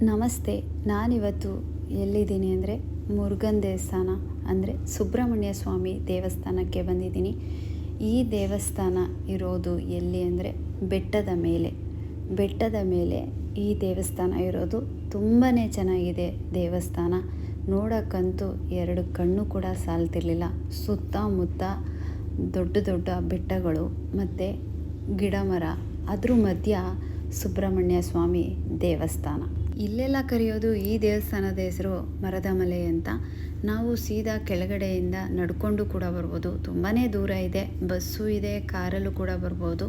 ನಮಸ್ತೆ. ನಾನಿವತ್ತು ಎಲ್ಲಿದ್ದೀನಿ ಅಂದರೆ ಮುರುಗನ್ ದೇವಸ್ಥಾನ ಅಂದರೆ ಸುಬ್ರಹ್ಮಣ್ಯ ಸ್ವಾಮಿ ದೇವಸ್ಥಾನಕ್ಕೆ ಬಂದಿದ್ದೀನಿ. ಈ ದೇವಸ್ಥಾನ ಇರೋದು ಎಲ್ಲಿ ಅಂದರೆ ಬೆಟ್ಟದ ಮೇಲೆ ಈ ದೇವಸ್ಥಾನ ಇರೋದು. ತುಂಬಾ ಚೆನ್ನಾಗಿದೆ ದೇವಸ್ಥಾನ. ನೋಡೋಕ್ಕಂತೂ ಎರಡು ಕಣ್ಣು ಕೂಡ ಸಾಲ್ತಿರ್ಲಿಲ್ಲ. ಸುತ್ತಮುತ್ತ ದೊಡ್ಡ ದೊಡ್ಡ ಬೆಟ್ಟಗಳು ಮತ್ತು ಗಿಡ ಮರ, ಅದ್ರ ಮಧ್ಯ ಸುಬ್ರಹ್ಮಣ್ಯ ಸ್ವಾಮಿ ದೇವಸ್ಥಾನ. ಇಲ್ಲೆಲ್ಲ ಕರೆಯೋದು ಈ ದೇವಸ್ಥಾನದ ಹೆಸರು ಮರದ ಮಲೆ ಅಂತ. ನಾವು ಸೀದಾ ಕೆಳಗಡೆಯಿಂದ ನಡ್ಕೊಂಡು ಕೂಡ ಬರ್ಬೋದು. ತುಂಬಾ ದೂರ ಇದೆ, ಬಸ್ಸು ಇದೆ, ಕಾರಲ್ಲೂ ಕೂಡ ಬರ್ಬೋದು.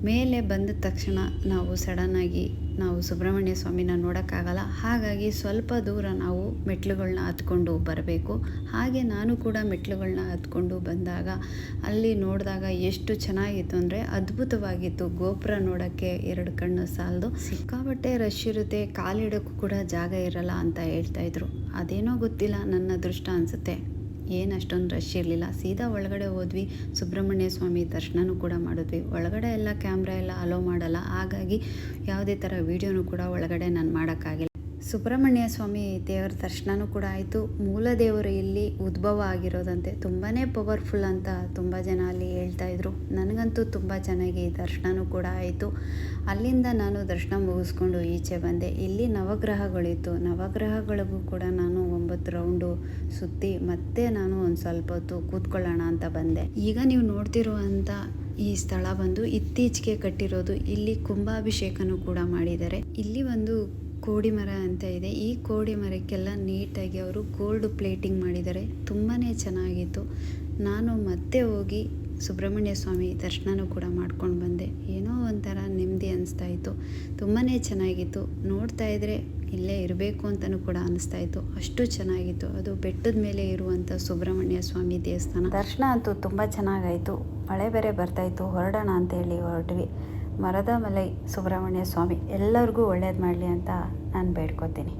ಮೇಲೆ ಬಂದ ತಕ್ಷಣ ನಾವು ಸಡನ್ನಾಗಿ ಸುಬ್ರಹ್ಮಣ್ಯ ಸ್ವಾಮಿನ ನೋಡೋಕ್ಕಾಗಲ್ಲ. ಹಾಗಾಗಿ ಸ್ವಲ್ಪ ದೂರ ನಾವು ಮೆಟ್ಲುಗಳನ್ನ ಹತ್ಕೊಂಡು ಬರಬೇಕು. ಹಾಗೆ ನಾನು ಕೂಡ ಮೆಟ್ಲುಗಳನ್ನ ಹತ್ಕೊಂಡು ಬಂದಾಗ ಅಲ್ಲಿ ನೋಡಿದಾಗ ಎಷ್ಟು ಚೆನ್ನಾಗಿತ್ತು ಅಂದರೆ ಅದ್ಭುತವಾಗಿತ್ತು. ಗೋಪುರ ನೋಡೋಕ್ಕೆ ಎರಡು ಕಣ್ಣು ಸಾಲದು. ಸಿಕ್ಕಾಪಟ್ಟೆ ರಶ್ ಇರುತ್ತೆ, ಕಾಲಿಡೋಕ್ಕೂ ಕೂಡ ಜಾಗ ಇರಲ್ಲ ಅಂತ ಹೇಳ್ತಾಯಿದ್ರು. ಅದೇನೋ ಗೊತ್ತಿಲ್ಲ, ನನ್ನ ಅದೃಷ್ಟ ಅನಿಸುತ್ತೆ. ಏನು ಅಷ್ಟೊಂದು ರಶ್ ಇರಲಿಲ್ಲ. ಸೀದಾ ಒಳಗಡೆ ಹೋದ್ವಿ. ಸುಬ್ರಹ್ಮಣ್ಯ ಸ್ವಾಮಿ ದರ್ಶನನೂ ಕೂಡ ಮಾಡಿದ್ವಿ. ಒಳಗಡೆ ಎಲ್ಲ ಕ್ಯಾಮ್ರಾ ಎಲ್ಲ ಅಲೋ ಮಾಡಲ್ಲ, ಹಾಗಾಗಿ ಯಾವುದೇ ಥರ ವೀಡಿಯೋನೂ ಕೂಡ ಒಳಗಡೆ ನಾನು ಮಾಡೋಕ್ಕಾಗಿಲ್ಲ. ಸುಬ್ರಹ್ಮಣ್ಯ ಸ್ವಾಮಿ ದೇವರ ದರ್ಶನನೂ ಕೂಡ ಆಯಿತು. ಮೂಲ ದೇವರು ಇಲ್ಲಿ ಉದ್ಭವ ಆಗಿರೋದಂತೆ. ತುಂಬಾ ಪವರ್ಫುಲ್ ಅಂತ ತುಂಬ ಜನ ಅಲ್ಲಿ ಹೇಳ್ತಾಯಿದ್ರು. ನನಗಂತೂ ತುಂಬ ಚೆನ್ನಾಗಿ ದರ್ಶನನೂ ಕೂಡ ಆಯಿತು. ಅಲ್ಲಿಂದ ನಾನು ದರ್ಶನ ಮುಗಿಸ್ಕೊಂಡು ಈಚೆ ಬಂದೆ. ಇಲ್ಲಿ ನವಗ್ರಹಗಳಿತ್ತು. ನವಗ್ರಹಗಳಿಗೂ ಕೂಡ ನಾನು 9 ರೌಂಡು ಸುತ್ತಿ ಮತ್ತೆ ನಾನು ಒಂದು ಸ್ವಲ್ಪ ಹೊತ್ತು ಕೂತ್ಕೊಳ್ಳೋಣ ಅಂತ ಬಂದೆ. ಈಗ ನೀವು ನೋಡ್ತಿರುವಂಥ ಈ ಸ್ಥಳ ಬಂದು ಇತ್ತೀಚೆಗೆ ಕಟ್ಟಿರೋದು. ಇಲ್ಲಿ ಕುಂಭಾಭಿಷೇಕನೂ ಕೂಡ ಮಾಡಿದ್ದಾರೆ. ಇಲ್ಲಿ ಒಂದು ಕೋಡಿ ಮರ ಅಂತ ಇದೆ. ಈ ಕೋಡಿ ಮರಕ್ಕೆಲ್ಲ ನೀಟಾಗಿ ಅವರು ಗೋಲ್ಡ್ ಪ್ಲೇಟಿಂಗ್ ಮಾಡಿದ್ದಾರೆ. ತುಂಬಾ ಚೆನ್ನಾಗಿತ್ತು. ನಾನು ಮತ್ತೆ ಹೋಗಿ ಸುಬ್ರಹ್ಮಣ್ಯ ಸ್ವಾಮಿ ದರ್ಶನನೂ ಕೂಡ ಮಾಡ್ಕೊಂಡು ಬಂದೆ. ಏನೋ ಒಂಥರ ನೆಮ್ಮದಿ ಅನಿಸ್ತಾ ಇತ್ತು. ತುಂಬಾ ಚೆನ್ನಾಗಿತ್ತು. ನೋಡ್ತಾ ಇದ್ದರೆ ಇಲ್ಲೇ ಇರಬೇಕು ಅಂತಲೂ ಕೂಡ ಅನಿಸ್ತಾ ಇತ್ತು. ಅಷ್ಟು ಚೆನ್ನಾಗಿತ್ತು. ಅದು ಬೆಟ್ಟದ ಮೇಲೆ ಇರುವಂಥ ಸುಬ್ರಹ್ಮಣ್ಯ ಸ್ವಾಮಿ ದೇವಸ್ಥಾನ. ದರ್ಶನ ಅಂತೂ ತುಂಬ ಚೆನ್ನಾಗಾಯಿತು. ಮಳೆ ಬೇರೆ ಬರ್ತಾಯಿತ್ತು. ಹೊರಡೋಣ ಅಂತೇಳಿ ಹೊರಟ್ವಿ. ಮರದ ಮಲೈ ಸುಬ್ರಹ್ಮಣ್ಯ ಸ್ವಾಮಿ ಎಲ್ಲರಿಗೂ ಒಳ್ಳೇದು ಮಾಡಲಿ ಅಂತ ನಾನು ಬೇಡ್ಕೊತೀನಿ.